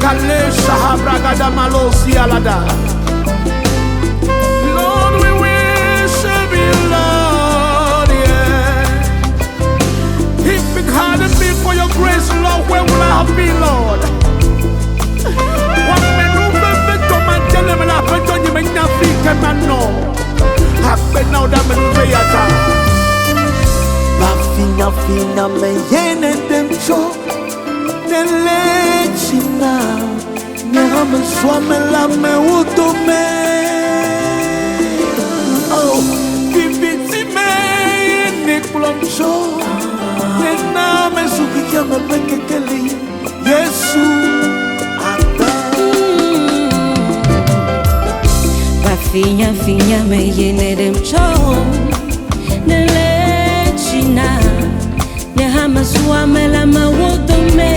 Kale Shahabragada Malosi Alada. Lord, we worship you, Lord, yeah. If it hadn't been for your grace, Lord, where would I have been, Lord? What men who perfect on my gentlemen, I've been on you, make nothing can man know. I've been now that man Rayata. Bafina fina me yene dem cho. Nelechina Nyama swame la me utome. Oh, viviti me Nek ploncho. Nena me sukikia me peke keli Yesu Amen. Bafinha finha me yene dem cho. Nelechina Nyama swame la me utome.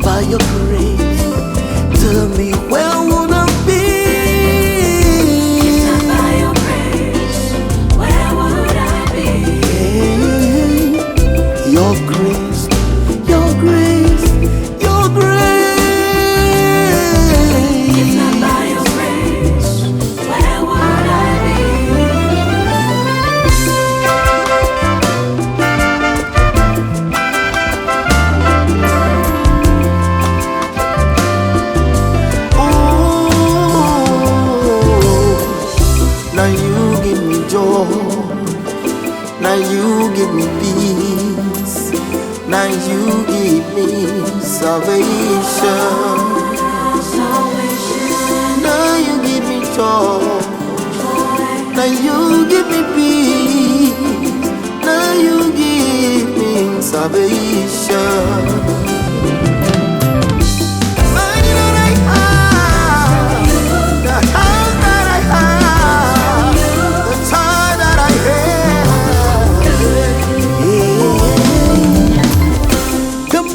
By your grace, tell me where would I be? If not by your grace, where would I be? Your grace, your grace, your grace. If not by your grace, where would I be? Now you give me joy, now you give me peace, now you give me salvation. Now you give me joy, now you give me peace, now you give me salvation.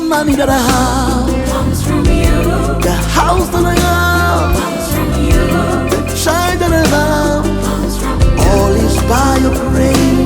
Money that I have comes from you. The house that I have comes from you. The child that I have comes from you. All is by your grace.